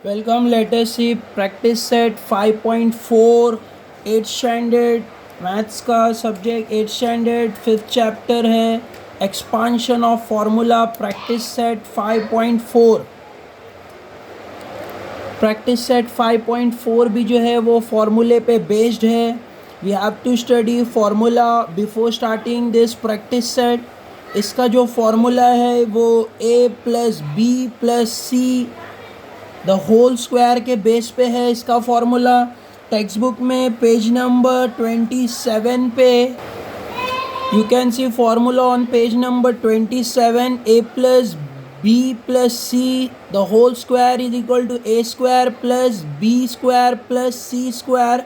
Welcome, let us see practice set 5.4 8th standard maths का subject 8th standard 5th chapter है expansion of formula practice set 5.4। Practice set 5.4 भी जो है वो फार्मूले पे बेस्ड है। We have to study formula before starting this practice set. इसका जो फार्मूला है वो a plus B plus C the whole square के बेस पे है इसका फॉर्मूला। टेक्स्ट बुक में पेज नंबर 27 पे you can see formula on page number 27। A plus B plus C the whole square is equal to A square plus B square plus C square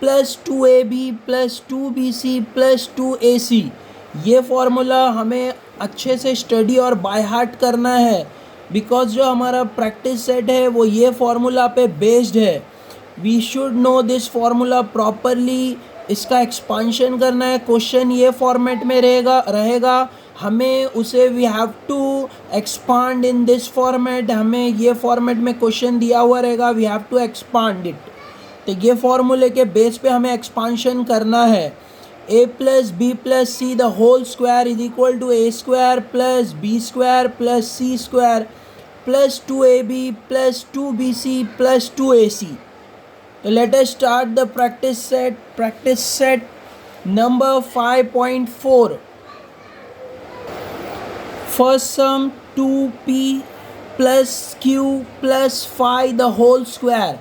plus 2ab plus 2bc plus 2ac। ये formula हमें अच्छे से study और by heart करना है because जो हमारा practice set है वो ये फार्मूला पे बेस्ड है। We should know this formula properly. इसका एक्सपांशन करना है, क्वेश्चन ये फॉर्मेट में रहेगा हमें उसे we have to expand in this format. हमें ये फॉर्मेट में क्वेश्चन दिया हुआ रहेगा, we have to expand it. तो ये फॉर्मूले के बेस पे हमें एक्सपांशन करना है। a plus B plus C the whole square is equal to A square plus B square plus C square plus 2ab plus 2bc plus 2ac। तो let us start the practice set. Practice set number 5.4। First sum 2p plus q plus 5 the whole square.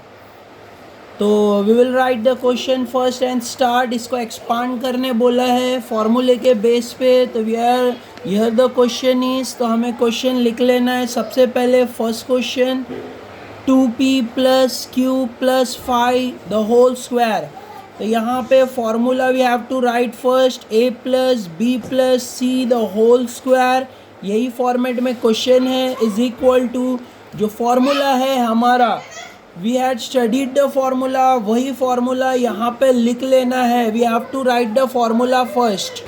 तो we will write the question first and start. इसको expand करने बोला है फॉर्मूले के base पे। तो we are here the question is, तो हमें क्वेश्चन लिख लेना है। सबसे पहले first question 2p plus q plus 5 the whole square. तो यहाँ पे formula we have to write first a plus B plus C the whole square. यही फॉर्मेट में क्वेश्चन है इज इक्वल टू जो फॉर्मूला है हमारा we had studied the formula, वही फॉर्मूला यहाँ पे लिख लेना है। We have to write the formula first.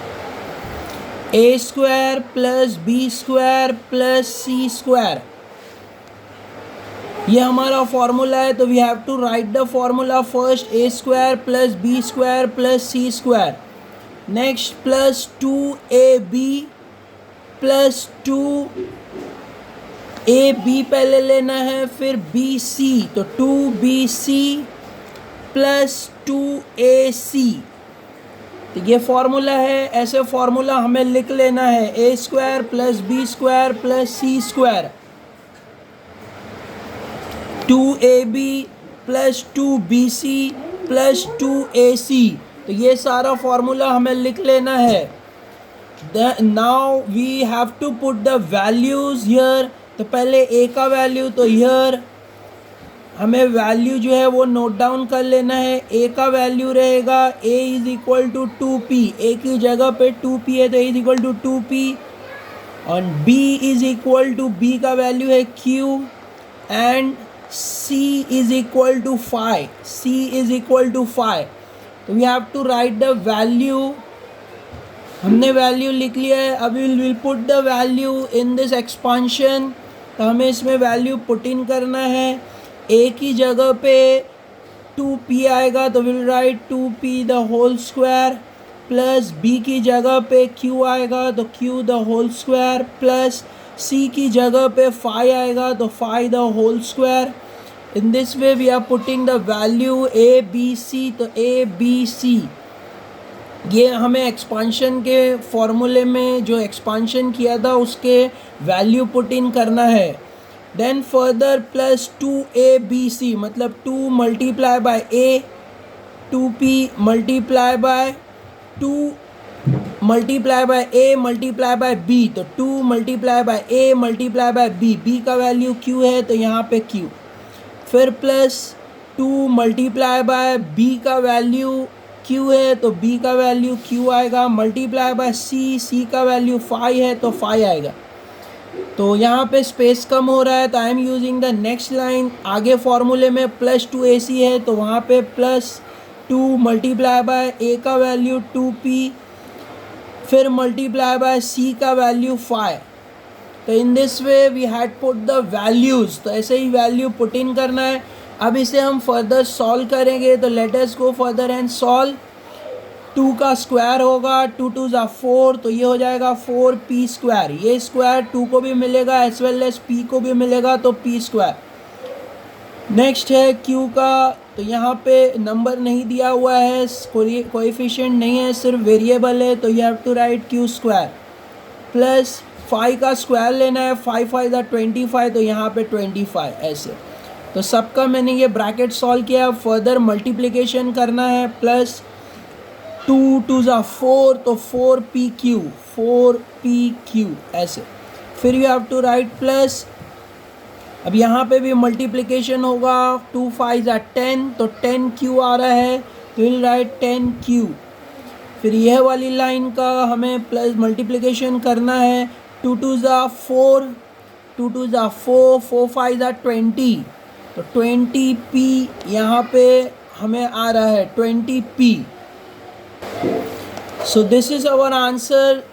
A square plus B square plus C square, ये हमारा फॉर्मूला है। तो we have to write the formula first. A square plus B square plus C square, next plus 2ab plus 2ab पहले लेना है, फिर bc तो 2bc plus 2ac। तो ये फॉर्मूला है, ऐसे फॉर्मूला हमें लिख लेना है। A square plus B square plus C square 2ab plus 2bc plus 2ac। तो ये सारा फॉर्मूला हमें लिख लेना है। Now we have to put the values here. तो पहले a का वैल्यू, तो हियर हमें वैल्यू जो है वो नोट डाउन कर लेना है। a का वैल्यू रहेगा a is equal to 2p, a की जगह पे 2p है तो a is equal to 2p। और b is equal to b का वैल्यू है q and c is equal to 5, c is equal to 5। तो we have to write the value. हमने वैल्यू लिख लिया है। अभी will put the value in this expansion. तो हमें इसमें वैल्यू पुट इन करना है। a की जगह पे 2p आएगा तो will write 2p the whole square plus b की जगह पे q आएगा तो q the whole square plus c की जगह पे 5 आएगा तो 5 the whole square. In this way we are putting the value a b c। तो a b c ये हमें एक्सपांशन के फॉर्मूले में जो एक्सपांशन किया था उसके वैल्यू पुट इन करना है। देन फर्दर प्लस 2abc मतलब 2 multiply by a, 2p multiply by 2 multiply by a multiply by b। तो 2 multiply by a multiply by b, b का वैल्यू q है तो यहाँ पे q। फिर प्लस 2 मल्टीप्लाई बाय b का वैल्यू q है तो b का वैल्यू q आएगा, मल्टीप्लाई बाय c का वैल्यू 5 है तो 5 आएगा। तो यहाँ पे स्पेस कम हो रहा है तो I am using the next line. आगे फॉर्मूले में प्लस 2ac है तो वहाँ पे प्लस 2 मल्टीप्लाई बाय a का वैल्यू 2p, फिर मल्टीप्लाई बाय c का वैल्यू 5। तो in this way we had put the values, तो ऐसे ही वैल्यू पुट इन करना है। अब इसे हम फर्दर सॉल्व करेंगे, तो let us go further and solve. 2 का स्क्वायर होगा, 2 2 ज़ा 4, तो ये हो जाएगा 4p स्क्वायर। ये स्क्वायर 2 को भी मिलेगा एज वेल एज p को भी मिलेगा, तो p स्क्वायर। नेक्स्ट है q का, तो यहाँ पे नंबर नहीं दिया हुआ है, कोएफिशिएंट नहीं है, सिर्फ वेरिएबल है, तो you have to write q square plus 5 का स्क्वायर लेना है, 5 5 ज़ा 25, तो यहाँ पे 25 ऐसे। तो सबका मैंने ये ब्रैकेट सॉल्व किया। फर्दर मल्टीप्लिकेशन करना है, प्लस 2 2 ज़ा 4, तो 4pq ऐसे। फिर you have to write plus, अब यहाँ पे भी मल्टीप्लिकेशन होगा, 2 5 ज़ा 10, तो 10q आ रहा है, तो विल राइट 10q। फिर यह वाली लाइन का हमें प्लस मल्टीप्लिकेशन करना है, 2 2 ज़ा 4, 2 2 ज़ा 4, 4 5 ज़ा 20, तो 20p यहाँ पे हमें आ रहा है 20p। So this is our answer.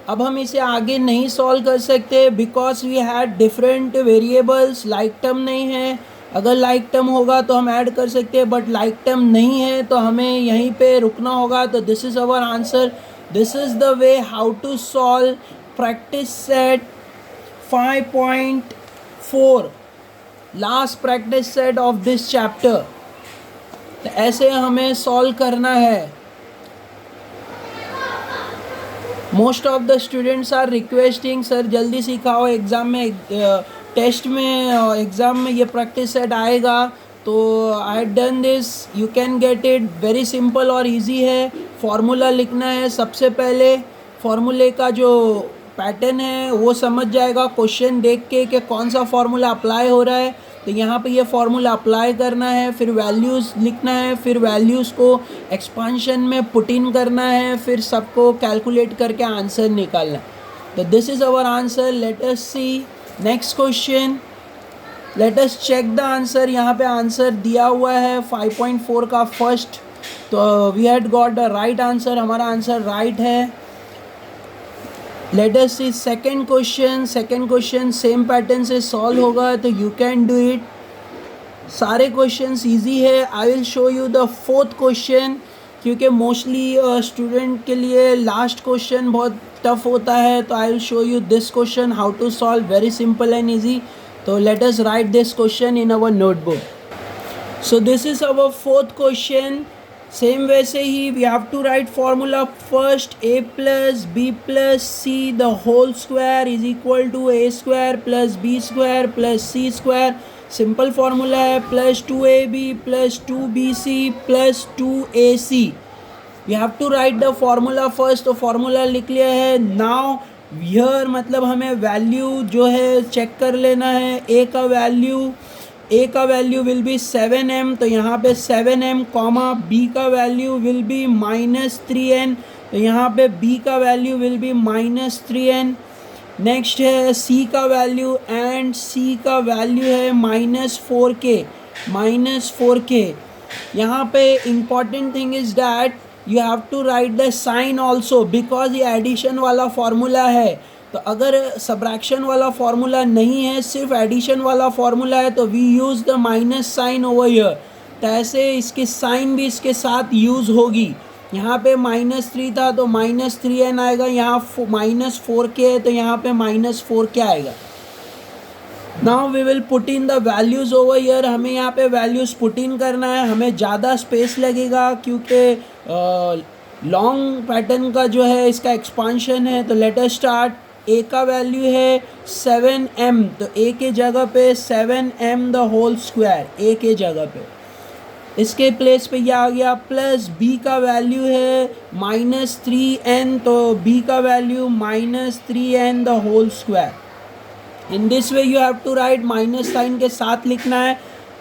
अब हम इसे आगे नहीं सॉल्व कर सकते because we had different variables, like term नहीं है। अगर लाइक टर्म होगा तो हम ऐड कर सकते हैं, बट लाइक टर्म नहीं है तो हमें यहीं पे रुकना होगा। तो this is our answer. This is the way how to solve practice set 5.4, last practice set of this chapter. तो ऐसे हमें सॉल्व करना है। Most of the students are requesting sir जल्दी सिखाओ, एग्ज़ाम में टेस्ट में एग्ज़ाम में ये प्रैक्टिस सेट आएगा। तो I had done this, you can get it, very simple और इजी है। फार्मूला लिखना है, सबसे पहले फार्मूले का जो पैटर्न है वो समझ जाएगा क्वेश्चन देख के कि कौन सा फार्मूला अप्लाई हो रहा है। तो यहाँ पे ये फार्मूला अप्लाई करना है, फिर वैल्यूज़ लिखना है, फिर वैल्यूज़ को एक्सपांशन में पुट इन करना है, फिर सबको कैलकुलेट करके आंसर निकालना है। तो this is our answer. Let us see next question, let us check the answer. यहाँ पे आंसर दिया हुआ है 5.4 का फर्स्ट, तो we had got the right answer, हमारा आंसर राइट है। लेट अस सी second question. Second question same pattern से सॉल्व होगा, तो यू कैन डू इट। सारे क्वेश्चंस इजी है। I will show you the fourth question, क्योंकि mostly student के लिए लास्ट क्वेश्चन बहुत टफ होता है। तो I will show you this question how to solve, very simple and easy. तो let us right this question in our notebook. So this is our fourth question. Same वैसे ही we have to write formula first, a plus B plus C the whole square is equal to a square plus B square plus C square. Simple formula है, plus 2ab plus 2bc plus 2ac। We have to write the formula first, तो formula लिख लिया है। Now here मतलब हमें value जो है check कर लेना है। a का वैल्यू विल बी 7m, तो यहाँ पे 7m कॉमा b का वैल्यू विल बी -3n, तो यहाँ पे b का value will be -3n। Next है c का वैल्यू, एंड c का वैल्यू है -4k। यहाँ पे important thing is that you have to write the sign also, because ये एडिशन वाला फॉर्मूला है। तो अगर सब्रैक्शन वाला फॉर्मूला नहीं है, सिर्फ एडिशन वाला फॉर्मूला है, तो we use the minus sign over here. तो ऐसे इसकी साइन भी इसके साथ यूज़ होगी। यहाँ पे -3 था तो -3n आएगा, यहाँ -4k है तो यहाँ पे -4k आएगा। Now we will put in the values over here. हमें यहाँ पे वैल्यूज़ पुट इन करना है। हमें ज़्यादा स्पेस लगेगा क्योंकि लॉन्ग पैटर्न का जो है इसका एक्सपांशन है। तो लेट अस स्टार्ट। a का वैल्यू है 7m, तो a के जगह पे 7m the whole square, a के जगह पे इसके प्लेस पे यह आ गया। प्लस b का वैल्यू है -3n, तो b का value -3n the whole square. In this way you have to write, minus sign के साथ लिखना है।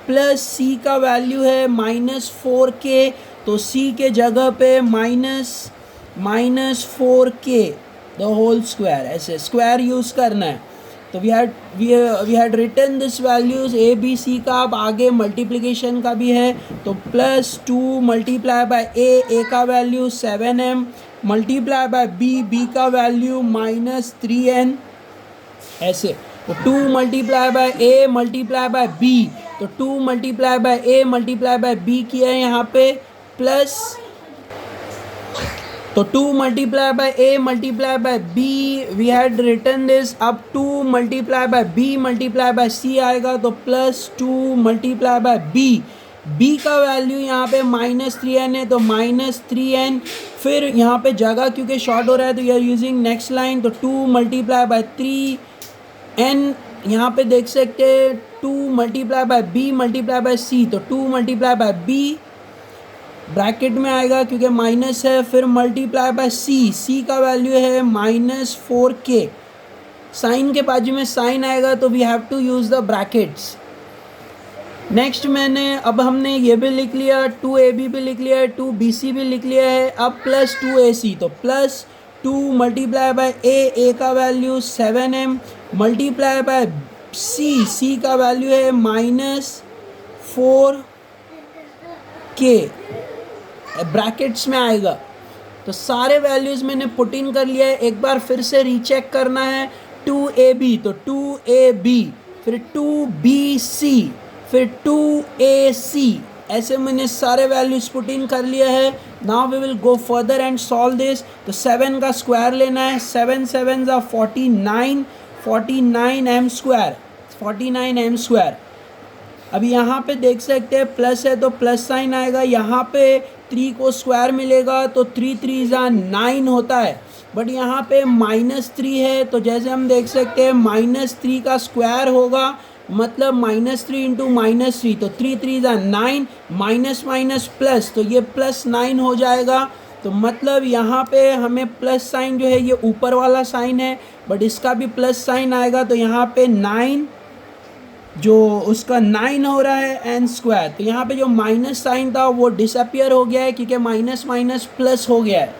प्लस c का वैल्यू है -4k, तो c के जगह पे -4k द होल स्क्वायर, ऐसे स्क्वायर यूज़ करना है। तो we had written this values a b c का। अब आगे मल्टीप्लिकेशन का भी है, तो +2 मल्टीप्लाई बाय a का value 7m multiply by b का वैल्यू -3n ऐसे। तो 2 multiply by A multiply by B, तो 2 multiply by A multiply by B किया है यहाँ पे प्लस, तो 2 multiply by A multiply by B we had written this, अब 2 multiply by B multiply by C आएगा तो plus 2 multiply by B, B का वैल्यू यहाँ पे -3n है तो -3n, फिर यहाँ पे जगह क्योंकि शॉर्ट हो रहा है तो you are using next line, तो 2 मल्टीप्लाई बाय 3n, यहाँ पे देख सकते हैं 2 multiply by B multiply by C, तो 2 मल्टीप्लाई बाय बी ब्रैकेट में आएगा क्योंकि माइनस है, फिर मल्टीप्लाई बाय सी, सी का वैल्यू है -4k, साइन के बाजू में साइन आएगा तो we have to use the brackets. Next अब हमने ये भी लिख लिया, 2ab भी लिख लिया है, 2bc भी लिख लिया है, अब प्लस 2ac, तो प्लस 2 मल्टीप्लाई बाय ए का वैल्यू 7m मल्टीप्लाई बाय सी का वैल्यू है -4k ब्रैकेट्स में आएगा। तो सारे वैल्यूज़ मैंने पुट इन कर लिया है, एक बार फिर से रीचेक करना है। 2ab तो 2ab, फिर 2bc, फिर 2ac, ऐसे मैंने सारे वैल्यूज़ पुट इन कर लिया है। Now we will go further and solve this. तो 7 का स्क्वायर लेना है, 7 7 ज़ा 49, 49m स्क्वायर, 49m स्क्वायर। अब यहाँ पे देख सकते हैं प्लस है तो प्लस साइन आएगा, यहाँ पे 3 को स्क्वायर मिलेगा तो 3 3 ज़ा 9 होता है, बट यहाँ पे -3 है तो जैसे हम देख सकते हैं -3 का स्क्वायर होगा मतलब -3 इंटू -3, तो 3 3 ज़ा 9, माइनस माइनस प्लस, तो ये +9 हो जाएगा। तो मतलब यहाँ पे हमें प्लस साइन जो है ये ऊपर वाला साइन है, बट इसका भी प्लस साइन आएगा तो यहाँ पे 9 जो उसका 9 हो रहा है n स्क्वायर, तो यहाँ पे जो माइनस साइन था वो डिसअपियर हो गया है क्योंकि माइनस माइनस प्लस हो गया है।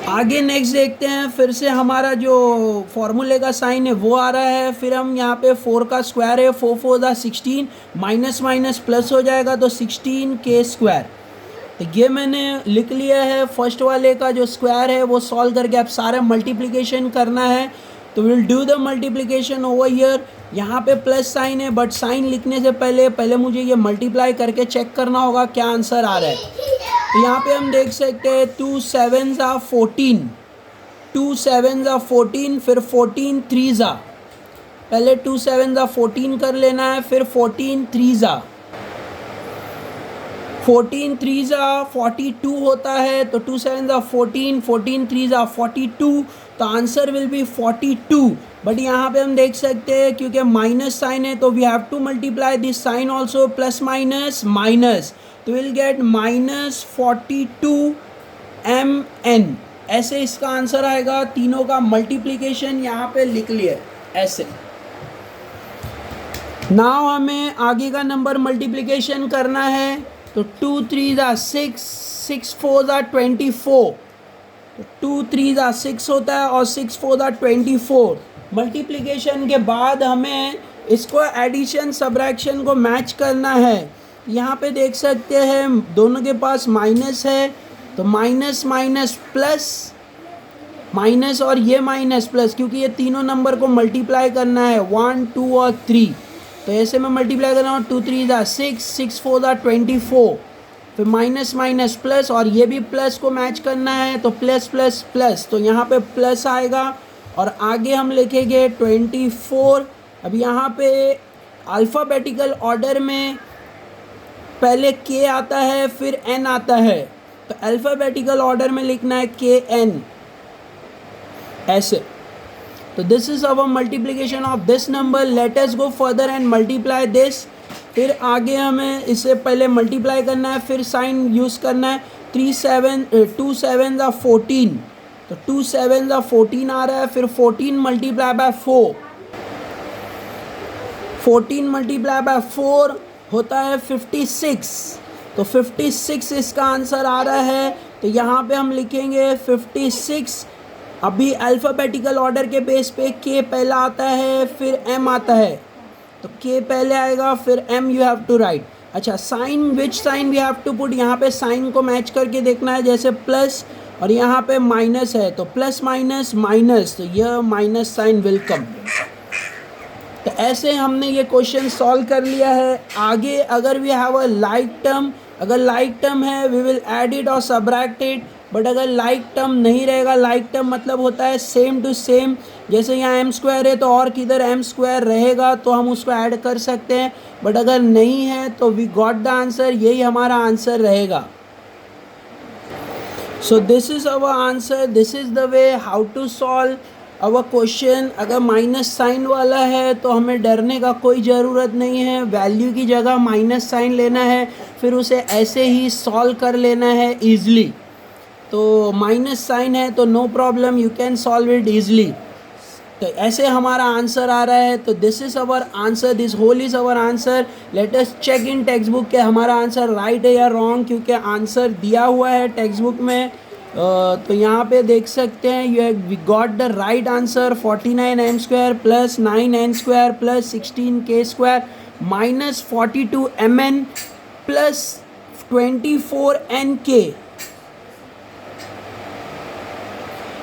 आगे नेक्स्ट देखते हैं, फिर से हमारा जो फॉर्मूले का साइन है वो आ रहा है, फिर हम यहाँ पे 4 का स्क्वायर है, 4 4 ज़ा 16, माइनस माइनस प्लस हो जाएगा तो 16k स्क्वायर। तो ये मैंने लिख लिया है, फर्स्ट वाले का जो स्क्वायर है वो सॉल्व करके अब सारा मल्टीप्लिकेशन करना है। तो will do the multiplication over here, यहाँ पे प्लस साइन है बट साइन लिखने से पहले मुझे ये मल्टीप्लाई करके चेक करना होगा क्या आंसर आ रहा है। तो यहाँ पे हम देख सकते हैं 2 7 ज़ा 14, 2 7 ज़ा 14, फिर 14 3 ज़ा, पहले 2 7 ज़ा 14 कर लेना है, फिर 14 3 ज़ा 42 होता है, तो 2 7 ज़ा 14, 14 3 ज़ा 42, तो आंसर विल बी 42। बट यहाँ पे हम देख सकते हैं क्योंकि माइनस साइन है तो we have to multiply this sign also, plus minus minus, तो विल गेट -42mn, ऐसे इसका आंसर आएगा। तीनों का मल्टीप्लिकेशन यहाँ पे लिख लिया ऐसे। नाउ हमें आगे का नंबर मल्टीप्लिकेशन करना है, तो 2 3 ज़ा 6, 6 4 ज़ा 24, तो 2 3 ज़ा 6 होता है और 6 4 ज़ा 24। मल्टीप्लिकेशन के बाद हमें इसको एडिशन सब्ट्रैक्शन को मैच करना है। यहाँ पे देख सकते हैं दोनों के पास माइनस है, तो माइनस माइनस प्लस, माइनस और ये माइनस प्लस, क्योंकि ये तीनों नंबर को मल्टीप्लाई करना है 1 2 और 3, तो ऐसे में मल्टीप्लाई करना है। 2 3 ज़ा 6, 6 4 ज़ा 24, फिर माइनस माइनस प्लस और ये भी प्लस को मैच करना है तो प्लस प्लस प्लस, तो यहाँ पे प्लस आएगा और आगे हम लिखेंगे 24। अब यहाँ पे अल्फ़ाबेटिकल ऑर्डर में पहले k आता है फिर n आता है, तो अल्फ़ाबेटिकल ऑर्डर में लिखना है kn ऐसे। तो this is our multiplication of this number. Let us go further and multiply this. फिर आगे हमें इससे पहले मल्टीप्लाई करना है, फिर साइन यूज़ करना है। 2 7 ज़ा 14, तो 2 7 ज़ा 14 आ रहा है, फिर 14 मल्टीप्लाई बाय 4, 14 मल्टीप्लाई बाय 4 होता है 56, तो 56 इसका आंसर आ रहा है। तो यहाँ पे हम लिखेंगे 56। अभी अल्फ़ाबेटिकल ऑर्डर के बेस पे k पहला आता है फिर m आता है, तो k पहले आएगा फिर m you have to write. अच्छा, sign which sign we have to put, यहाँ पे साइन को मैच करके देखना है, जैसे प्लस और यहाँ पे माइनस है तो प्लस माइनस माइनस, तो यह माइनस साइन विल कम। तो ऐसे हमने ये क्वेश्चन सॉल्व कर लिया है। आगे अगर we have a like term, अगर लाइक टर्म है वी विल ऐड इट और सबट्रैक्ट इट, बट अगर लाइक टर्म नहीं रहेगा, लाइक टर्म मतलब होता है सेम टू सेम, जैसे यहाँ एम स्क्वायर है तो और किधर एम स्क्वायर रहेगा तो हम उसको ऐड कर सकते हैं, बट अगर नहीं है तो वी गॉट द आंसर, यही हमारा आंसर रहेगा। So this is our answer, this is the way how to solve our question. अगर माइनस साइन वाला है तो हमें डरने का कोई ज़रूरत नहीं है, वैल्यू की जगह माइनस साइन लेना है, फिर उसे ऐसे ही सॉल्व कर लेना है ईजली। तो माइनस साइन है तो no problem, you can solve it easily. तो ऐसे हमारा आंसर आ रहा है। तो this is our answer, this whole is our answer. Let us check in text book के हमारा आंसर राइट है या रॉन्ग, क्योंकि आंसर दिया हुआ है टेक्स्ट बुक में। तो यहाँ पे देख सकते हैं you we got the right answer 49m square plus 9n square plus 16k square minus 42mn plus 24nk।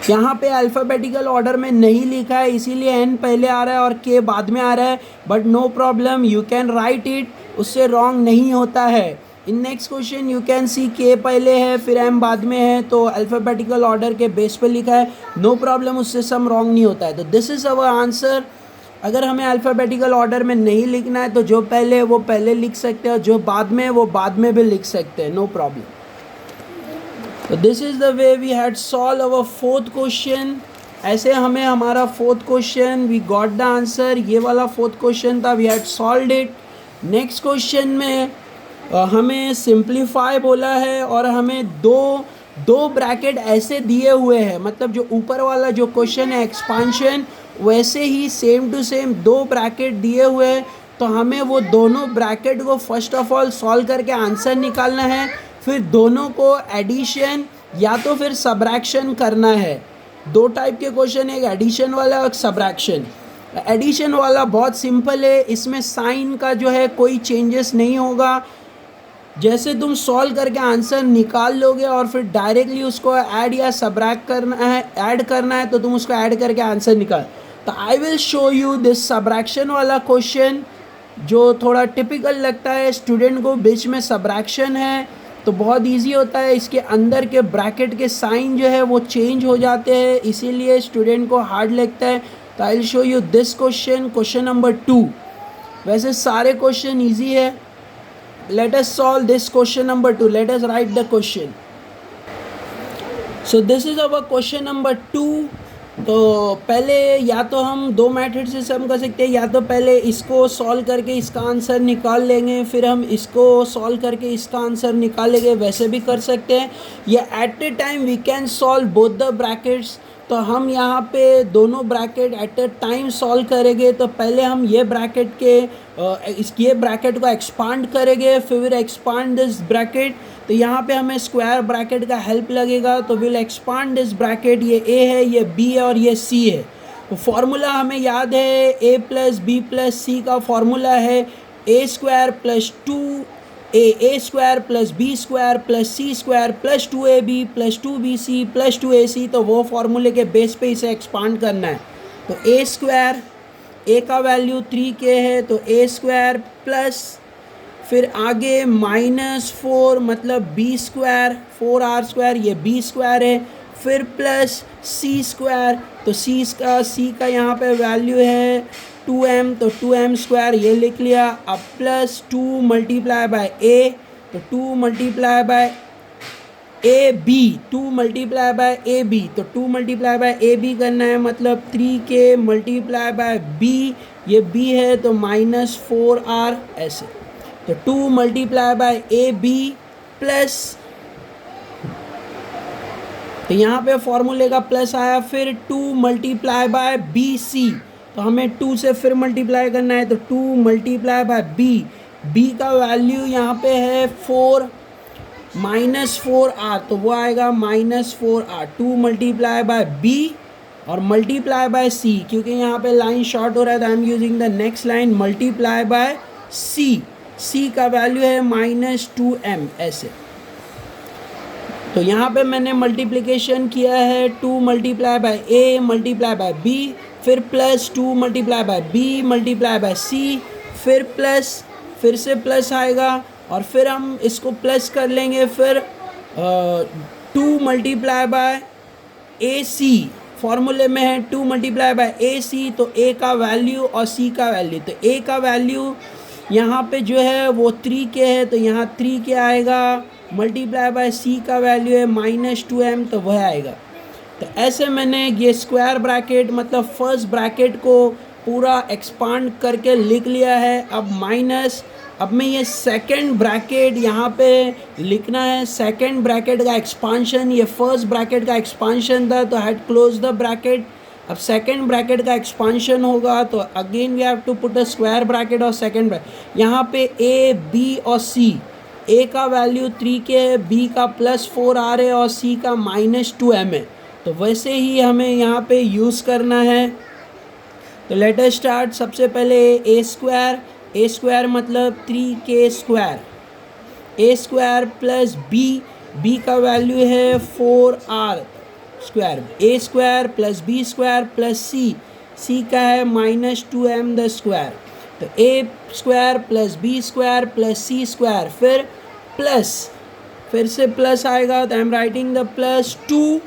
यहाँ पे अल्फ़ाबेटिकल ऑर्डर में नहीं लिखा है इसीलिए n पहले आ रहा है और k बाद में आ रहा है, but no problem, you can write it, उससे रॉन्ग नहीं होता है। In next question you can see k पहले है फिर m बाद में है, तो अल्फ़ाबेटिकल ऑर्डर के बेस पे लिखा है, नो प्रॉब्लम, उससे सम रॉन्ग नहीं होता है। तो दिस इज़ अवर आंसर। अगर हमें अल्फ़ाबेटिकल ऑर्डर में नहीं लिखना है तो जो पहले है वो पहले लिख सकते हैं और जो बाद में है वो बाद में भी लिख सकते हैं, नो प्रॉब्लम। तो this is the way we had solve our fourth question. ऐसे हमें हमारा fourth question we got the answer, ये वाला फोर्थ क्वेश्चन था, we had solved it. Next question में हमें सिंप्लीफाई बोला है और हमें दो ब्रैकेट ऐसे दिए हुए हैं, मतलब जो ऊपर वाला जो क्वेश्चन है एक्सपांशन, वैसे ही सेम टू सेम दो ब्रैकेट दिए हुए हैं। तो हमें वो दोनों ब्रैकेट को फर्स्ट ऑफ ऑल सॉल्व करके आंसर निकालना है, फिर दोनों को एडिशन या तो फिर सबट्रैक्शन करना है। दो टाइप के क्वेश्चन है, एक एडिशन वाला और सबट्रैक्शन। एडिशन वाला बहुत सिंपल है, इसमें साइन का जो है कोई चेंजेस नहीं होगा। जैसे तुम सॉल्व करके आंसर निकाल लोगे और फिर डायरेक्टली उसको ऐड या सबट्रैक्ट करना है, ऐड करना है तो तुम उसको ऐड करके आंसर निकाल। तो I will show you this subtraction वाला क्वेश्चन जो थोड़ा टिपिकल लगता है स्टूडेंट को, बीच में सबट्रैक्शन है तो बहुत इजी होता है, इसके अंदर के ब्रैकेट के साइन जो है वो चेंज हो जाते हैं, इसीलिए स्टूडेंट को हार्ड लगता है। तो I will show you this question, question number 2। वैसे सारे क्वेश्चन इजी है। Let us solve this question number 2. Let us write the question. So this is our question number 2. तो पहले या तो हम दो मेथड से सम कर सकते हैं, या तो पहले इसको सॉल्व करके इसका आंसर निकाल लेंगे, फिर हम इसको सॉल्व करके इसका आंसर निकाल लेंगे, वैसे भी कर सकते हैं। या at a time we can solve both the brackets. तो हम यहाँ पे दोनों bracket at a time solve करेंगे। तो पहले हम ये ब्रैकेट के ये ब्रैकेट को एक्सपांड करेंगे, फिर एक्सपांड दिस ब्रैकेट। तो यहाँ पे हमें स्क्वायर ब्रैकेट का हेल्प लगेगा, तो विल एक्सपांड दिस ब्रैकेट। ये ए है, ये बी है और ये सी है। तो फॉर्मूला हमें याद है, A plus B plus C का फॉर्मूला है A square plus 2a square plus B square plus C square plus 2ab plus 2bc plus 2ac। तो वो फॉर्मूले के बेस पे इसे एक्सपांड करना है। तो ए स्क्वायर, ए का वैल्यू 3k है तो ए स्क्वायर प्लस फिर आगे -4 मतलब बी स्क्वायर 4r स्क्वायर, ये बी स्क्वायर है, फिर प्लस सी स्क्वायर। तो सी का यहाँ पे वैल्यू है 2m, तो 2m स्क्वायर ये लिख लिया। अब प्लस 2 मल्टीप्लाई बाय ए, तो 2 multiply by a b, 2 multiply by a b, तो 2 मल्टीप्लाई बाय ए बी करना है, मतलब 3k मल्टीप्लाई बाय बी, ये बी है तो -4r ऐसे। तो 2 multiply by a b plus, तो यहाँ पे फॉर्मूले का प्लस आया, फिर 2 मल्टीप्लाई बाय बी सी। तो हमें 2 से फिर मल्टीप्लाई करना है, तो 2 मल्टीप्लाई बाय बी, बी का वैल्यू यहाँ पे है 4 -4r, तो वो आएगा -4r। 2 मल्टीप्लाई बाय बी और मल्टीप्लाई बाय सी, क्योंकि यहाँ पे लाइन शॉर्ट हो रहा है तो I am using the next line, multiply by C. C का वैल्यू है -2m ऐसे। तो यहाँ पे मैंने मल्टीप्लिकेशन किया है 2 multiply by A multiply by B, फिर plus 2 multiply by B multiply by C, फिर प्लस, फिर से प्लस आएगा और फिर हम इसको प्लस कर लेंगे, फिर 2 मल्टीप्लाई बाय ए सी, फॉर्मूले में है 2 मल्टीप्लाई बाय ए सी, तो ए का वैल्यू और सी का वैल्यू, तो ए का वैल्यू यहाँ पे जो है वो 3k है, तो यहाँ 3k आएगा, मल्टीप्लाई बाय सी का वैल्यू है -2m, तो वह आएगा। तो ऐसे मैंने ये स्क्वायर ब्रैकेट मतलब फर्स्ट ब्रैकेट को पूरा एक्सपांड करके लिख लिया है। अब माइनस, अब मैं ये सेकंड ब्रैकेट यहाँ पे लिखना है, सेकंड ब्रैकेट का एक्सपांशन, ये फर्स्ट ब्रैकेट का एक्सपांशन था तो हैड क्लोज द ब्रैकेट। अब सेकंड ब्रैकेट का एक्सपांशन होगा तो again we have to put a square bracket और सेकंड ब्रैकेट। यहाँ पे ए बी और सी, ए का वैल्यू 3k है, बी का +4 आर है और सी का -2m है, तो वैसे ही हमें यहाँ पे यूज़ करना है। तो लेट अस स्टार्ट। सबसे पहले ए स्क्वायर मतलब 3k square, A square plus B, B का वैल्यू है 4r square, A square plus B square plus C, C का है -2m द स्क्वायर। तो A square plus B square plus C square, फिर plus, फिर से plus आएगा तो I am writing the +2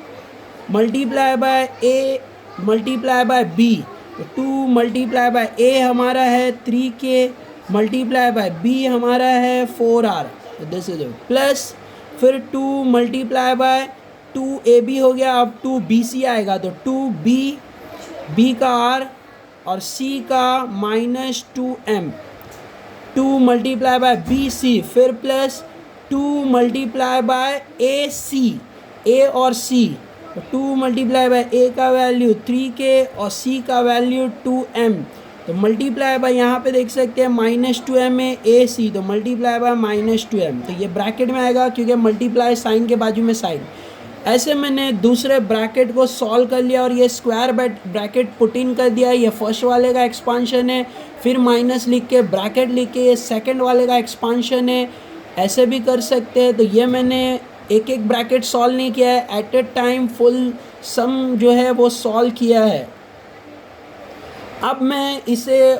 multiply by A multiply by B, तो 2 multiply by ए हमारा है 3k मल्टीप्लाई बाय बी हमारा है 4r, तो दिस इज प्लस, फिर 2 मल्टीप्लाई बाय 2ab हो गया, अब 2bc आएगा तो 2b, b का r और c का -2m, 2 मल्टीप्लाई बाय bc, फिर plus 2 multiply bye ac, a और c, 2 मल्टीप्लाई बाय ए का वैल्यू 3k और सी का वैल्यू 2m, तो मल्टीप्लाई बाय यहाँ पे देख सकते हैं -2m में ए सी, तो मल्टीप्लाई बाय -2m, तो ये ब्रैकेट में आएगा क्योंकि मल्टीप्लाई साइन के बाजू में साइन। ऐसे मैंने दूसरे ब्रैकेट को सॉल्व कर लिया और ये स्क्वायर ब्रैकेट पुट इन कर दिया। ये फर्स्ट वाले का एक्सपांशन है, फिर माइनस लिख के ब्रैकेट लिख के ये सेकेंड वाले का एक्सपांशन है, ऐसे भी कर सकते हैं। तो ये मैंने एक एक ब्रैकेट सॉल्व नहीं किया है, एट ए टाइम फुल सम जो है वो सॉल्व किया है। अब मैं इसे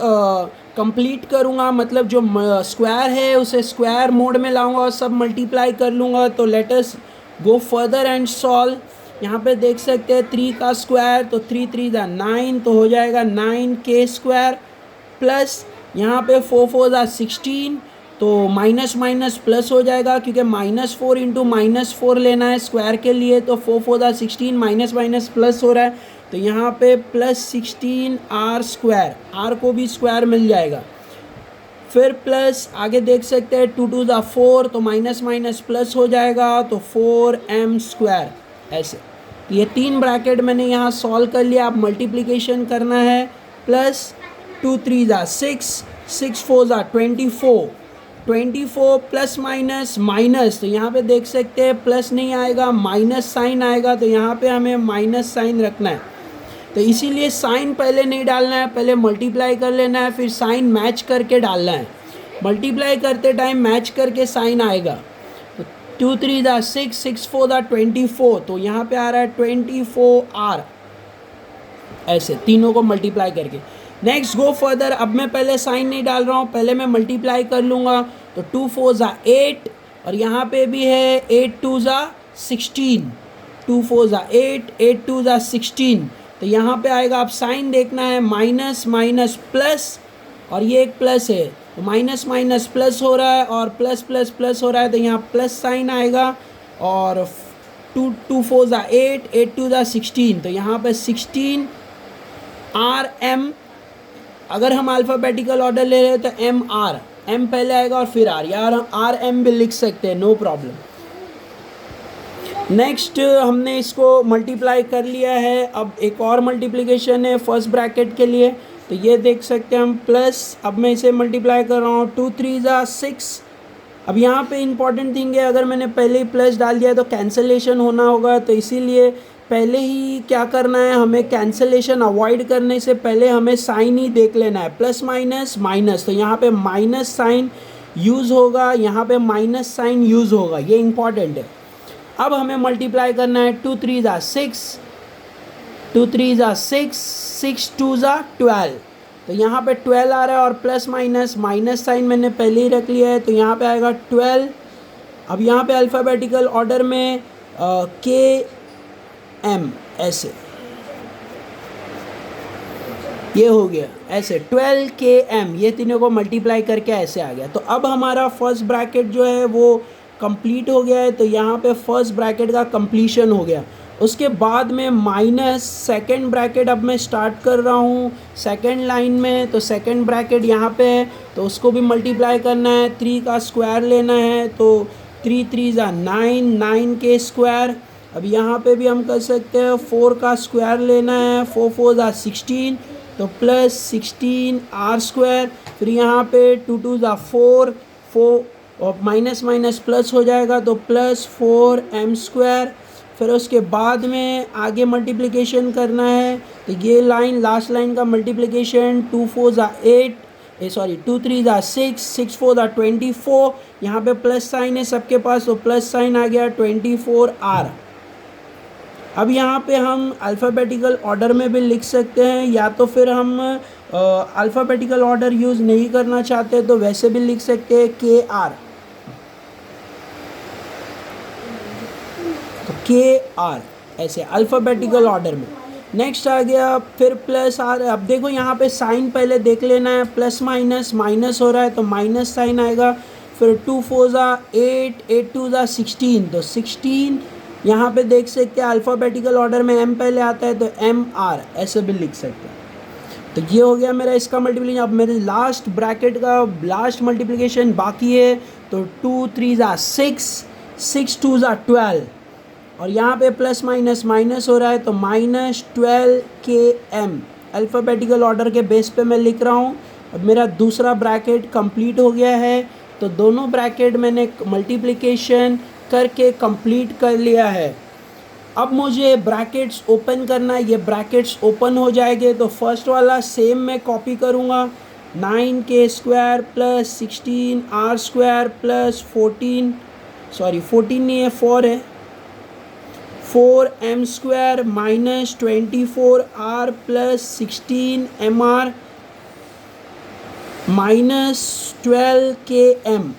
कंप्लीट करूँगा, मतलब जो स्क्वायर है उसे स्क्वायर मोड में लाऊंगा और सब मल्टीप्लाई कर लूँगा। तो let us go further and solve. यहाँ पे देख सकते हैं 3 का स्क्वायर, तो 3 3 ज़ा 9, तो हो जाएगा 9k स्क्वायर, प्लस यहाँ पे 4 4 ज़ा 16, तो माइनस माइनस प्लस हो जाएगा क्योंकि -4 इंटू -4 लेना है स्क्वायर के लिए, तो 4 4 ज़ा 16, माइनस माइनस प्लस हो रहा है, तो यहाँ पे +16 r स्क्वायर, r को भी स्क्वायर मिल जाएगा। फिर प्लस आगे देख सकते हैं 2 2 ज़ा 4, तो माइनस माइनस प्लस हो जाएगा, तो 4m स्क्वायर। ऐसे तो ये 3 ब्रैकेट मैंने यहाँ सॉल्व कर लिया। अब मल्टीप्लिकेशन करना है, प्लस 2 3 ज़ा 6, 6 4 ज़ा 24, 24 प्लस माइनस माइनस, तो यहाँ पे देख सकते हैं प्लस नहीं आएगा, माइनस साइन आएगा, तो यहाँ पे हमें माइनस साइन रखना है। तो इसीलिए साइन पहले नहीं डालना है, पहले मल्टीप्लाई कर लेना है, फिर साइन मैच करके डालना है। मल्टीप्लाई करते टाइम मैच करके साइन आएगा। तो 2 3 ज़ा 6, 6 4 ज़ा 24, तो यहाँ पे आ रहा है 24r, ऐसे तीनों को मल्टीप्लाई करके। Next go further. अब मैं पहले साइन नहीं डाल रहा हूँ, पहले मैं मल्टीप्लाई कर लूँगा। तो 2 4 ज़ा 8 और यहाँ पे भी है 8 2 ज़ा 16, 2 4 ज़ा 8, 8 2 ज़ा 16, तो यहाँ पे आएगा। अब साइन देखना है, माइनस माइनस प्लस, और ये एक प्लस है, तो माइनस माइनस प्लस हो रहा है और प्लस प्लस प्लस हो रहा है, तो यहाँ प्लस साइन आएगा। और 2 2 4 ज़ा 8, 8 2 ज़ा 16, तो यहाँ पे 16 rm, अगर हम अल्फ़ाबेटिकल ऑर्डर ले रहे हैं तो m पहले आएगा और फिर r, यार rm भी लिख सकते हैं, नो प्रॉब्लम। नेक्स्ट हमने इसको मल्टीप्लाई कर लिया है। अब एक और मल्टीप्लिकेशन है फर्स्ट ब्रैकेट के लिए, तो ये देख सकते हैं हम प्लस, अब मैं इसे मल्टीप्लाई कर रहा हूँ, 2 3 ज़ा 6। अब यहाँ पे इंपॉर्टेंट थिंग है, अगर मैंने पहले ही प्लस डाल दिया तो कैंसलेशन होना होगा, तो इसीलिए पहले ही क्या करना है, हमें कैंसलेशन अवॉइड करने से पहले हमें साइन ही देख लेना है, प्लस माइनस माइनस, तो यहाँ पे माइनस साइन यूज़ होगा, यहाँ पे माइनस साइन यूज़ होगा, ये इंपॉर्टेंट है। अब हमें मल्टीप्लाई करना है, 2 3 ज़ा 6, 2 3 ज़ा 6, 6 2 ज़ा 12। तो यहाँ पे 12 आ रहा है और प्लस माइनस माइनस साइन मैंने पहले ही रख लिया है, तो यहाँ पे आएगा 12। अब यहाँ पे अल्फ़ाबेटिकल ऑर्डर में के एम ऐसे, ये हो गया ऐसे 12 के एम, ये तीनों को मल्टीप्लाई करके ऐसे आ गया। तो अब हमारा फर्स्ट ब्रैकेट जो है वो कंप्लीट हो गया है, तो यहाँ पे फर्स्ट ब्रैकेट का कंप्लीशन हो गया। उसके बाद में माइनस सेकंड ब्रैकेट अब मैं स्टार्ट कर रहा हूँ सेकंड लाइन में, तो सेकंड ब्रैकेट यहाँ पे है तो उसको भी मल्टीप्लाई करना है, 3 का स्क्वायर लेना है, तो 3 3 ज़ा 9, 9 के स्क्वायर। अब यहाँ पे भी हम कर सकते हैं 4 का स्क्वायर लेना है, 4 4 ज़ा 16, तो प्लस 16 आर स्क्वायर। फिर यहाँ पे 2 2 ज़ा 4, 4 और माइनस माइनस प्लस हो जाएगा तो प्लस 4 एम स्क्वायर। फिर उसके बाद में आगे मल्टीप्लिकेशन करना है, तो ये लाइन लास्ट लाइन का मल्टीप्लिकेशन 2 4 ज़ा 8, 2 3 ज़ा 6, 6 4 ज़ा 24। यहाँ पे प्लस साइन है सबके पास, तो प्लस साइन आ गया 24 आर। अब यहाँ पे हम अल्फ़ाबेटिकल ऑर्डर में भी लिख सकते हैं, या तो फिर हम अल्फ़ाबेटिकल ऑर्डर यूज़ नहीं करना चाहते तो वैसे भी लिख सकते हैं के आर, तो के आर ऐसे अल्फ़ाबेटिकल ऑर्डर में। नेक्स्ट आ गया फिर प्लस आर। अब देखो यहाँ पे साइन पहले देख लेना है, प्लस माइनस माइनस हो रहा है तो माइनस साइन आएगा। फिर 2 4 ज़ा 8, 8 2 ज़ा 16, तो 16 यहाँ पे देख सकते हैं अल्फ़ाबेटिकल ऑर्डर में एम पहले आता है तो एम आर ऐसे भी लिख सकते हैं। तो ये हो गया मेरा इसका मल्टीप्लिकेशन। अब मेरे लास्ट ब्रैकेट का लास्ट मल्टीप्लिकेशन बाकी है, तो 2 3 ज़ा 6, 6 2 ज़ा 12 और यहाँ पे प्लस माइनस माइनस हो रहा है तो minus 12 k M alphabetical order के बेस पे मैं लिख रहा हूँ। अब मेरा दूसरा ब्रैकेट कंप्लीट हो गया है, तो दोनों ब्रैकेट मैंने मल्टीप्लिकेशन करके कंप्लीट कर लिया है। अब मुझे ब्रैकेट्स ओपन करना है, ये ब्रैकेट्स ओपन हो जाएंगे तो फर्स्ट वाला सेम मैं कॉपी करूँगा, 9 k square plus 16 r square plus 14 नहीं है 4 है, 4 m square minus 24 r plus 16 m r minus 12 k m.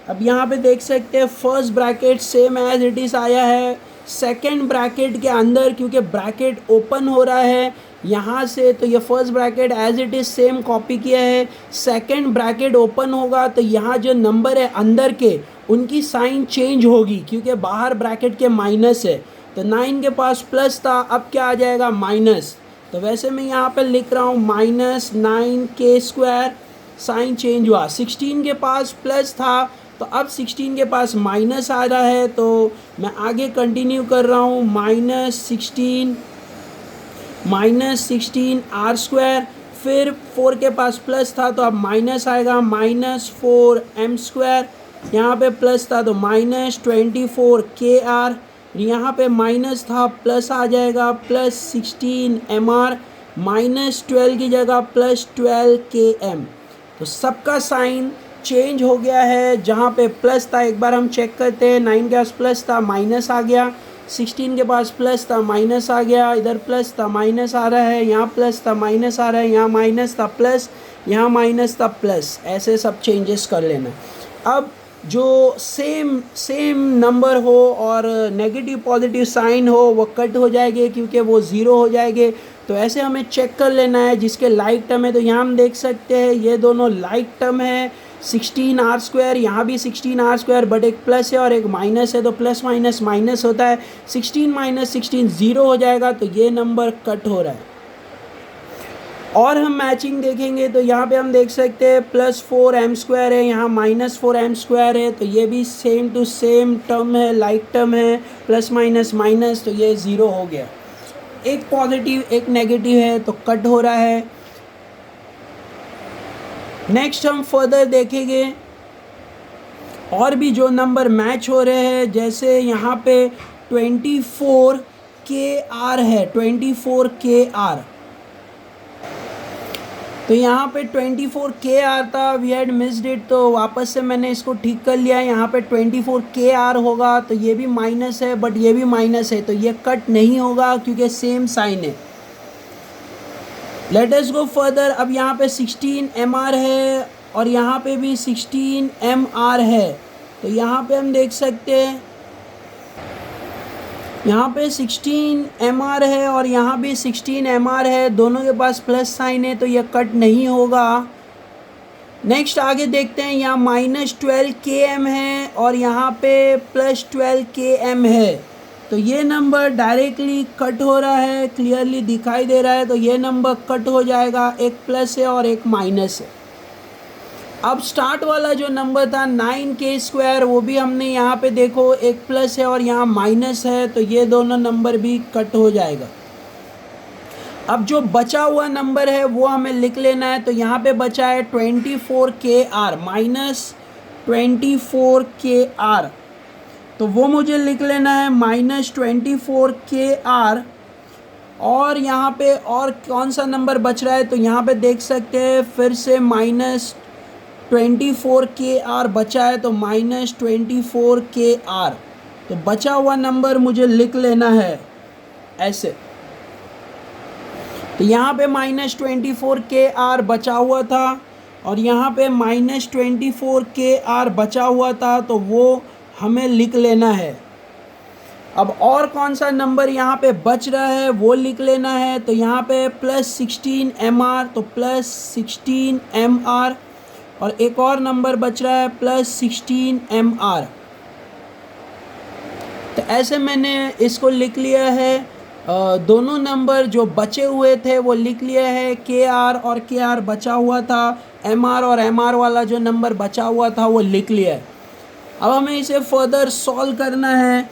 अब यहाँ पे देख सकते हैं first bracket same as it is आया है। सेकंड ब्रैकेट के अंदर क्योंकि ब्रैकेट ओपन हो रहा है यहाँ से, तो ये first bracket as it is same copy किया है। सेकंड ब्रैकेट ओपन होगा तो यहाँ जो नंबर है अंदर के उनकी साइन चेंज होगी क्योंकि बाहर ब्रैकेट के माइनस है, तो 9 के पास प्लस था अब क्या आ जाएगा माइनस। तो वैसे मैं यहाँ पे लिख रहा हूँ minus 9 k square, sign change हुआ। 16 के पास प्लस था तो अब 16 के पास माइनस आ रहा है, तो मैं आगे कंटिन्यू कर रहा हूँ माइनस 16 आर स्क्वायर। फिर 4 के पास प्लस था तो अब माइनस आएगा माइनस 4 एम स्क्वायर, यहाँ पे प्लस था तो माइनस 24 के आर, यहाँ पे माइनस था प्लस आ जाएगा प्लस 16 एम आर, माइनस 12 की जगह प्लस 12 के एम। तो सबका साइन चेंज हो गया है। जहाँ पे प्लस था एक बार हम चेक करते हैं, 9 के पास प्लस था माइनस आ गया, 16 के पास प्लस था माइनस आ गया, इधर प्लस था माइनस आ रहा है, यहाँ प्लस था माइनस आ रहा है, यहाँ माइनस था प्लस, यहाँ माइनस था प्लस, ऐसे सब चेंजेस कर लेना। अब जो सेम नंबर हो और नेगेटिव पॉजिटिव साइन हो वो कट हो जाएंगे क्योंकि वो ज़ीरो हो जाएंगे। तो ऐसे हमें चेक कर लेना है जिसके लाइक टर्म है, तो यहाँ हम देख सकते हैं ये दोनों लाइक टर्म है। 16 आर स्क्वायर, यहाँ भी 16 आर स्क्वायर बट एक प्लस है और एक माइनस है तो प्लस माइनस माइनस होता है, 16 माइनस 16 ज़ीरो हो जाएगा, तो ये नंबर कट हो रहा है। और हम मैचिंग देखेंगे तो यहाँ पे हम देख सकते हैं प्लस 4 एम स्क्वायर है, यहाँ माइनस 4 एम स्क्वायर है, तो ये भी सेम टू सेम टर्म है, लाइक टर्म है, प्लस माइनस माइनस, तो ये ज़ीरो हो गया। एक पॉजिटिव एक नेगेटिव है तो कट हो रहा है। नेक्स्ट हम फर्दर देखेंगे और भी जो नंबर मैच हो रहे हैं, जैसे यहाँ पे 24 के आर है, 24 के आर। तो यहाँ पे 24 के आर था, वी हैड मिस्ड इट, तो वापस से मैंने इसको ठीक कर लिया। यहाँ पे 24 के आर होगा तो ये भी माइनस है, बट ये भी माइनस है, तो ये कट नहीं होगा क्योंकि सेम साइन है। Let us go further. अब यहाँ पे 16 एम आर है और यहाँ पे भी 16 एम आर है, तो यहाँ पे हम देख सकते हैं यहाँ पे 16 एम आर है और यहाँ भी 16 एम आर है, दोनों के पास प्लस साइन है, तो ये कट नहीं होगा। नेक्स्ट आगे देखते हैं, यहाँ -12 के एम है और यहाँ पे +12 के एम है, तो ये नंबर डायरेक्टली कट हो रहा है, क्लियरली दिखाई दे रहा है, तो ये नंबर कट हो जाएगा। एक प्लस है और एक माइनस है। अब स्टार्ट वाला जो नंबर था 9k², वो भी हमने यहाँ पे देखो एक प्लस है और यहाँ माइनस है, तो ये दोनों नंबर भी कट हो जाएगा। अब जो बचा हुआ नंबर है वो हमें लिख लेना है, तो यहाँ पे बचा है 24kr -24kr, तो वो मुझे लिख लेना है -24kr। और यहाँ पे और कौन सा नंबर बच रहा है, तो यहाँ पे देख सकते हैं फिर से -24kr बचा है, तो -24kr, तो बचा हुआ नंबर मुझे लिख लेना है ऐसे। तो यहाँ पे -24kr बचा हुआ था और यहाँ पे -24kr बचा हुआ था, तो वो हमें लिख लेना है। अब और कौन सा नंबर यहाँ पे बच रहा है वो लिख लेना है, तो यहाँ पे +16 mr, तो +16 mr, और एक और नंबर बच रहा है +16 mr। तो ऐसे मैंने इसको लिख लिया है। दोनों नंबर जो बचे हुए थे वो लिख लिया है, kr और kr बचा हुआ था, mr और mr वाला जो नंबर बचा हुआ था वो लिख लिया है। अब हमें इसे फर्दर सॉल्व करना है।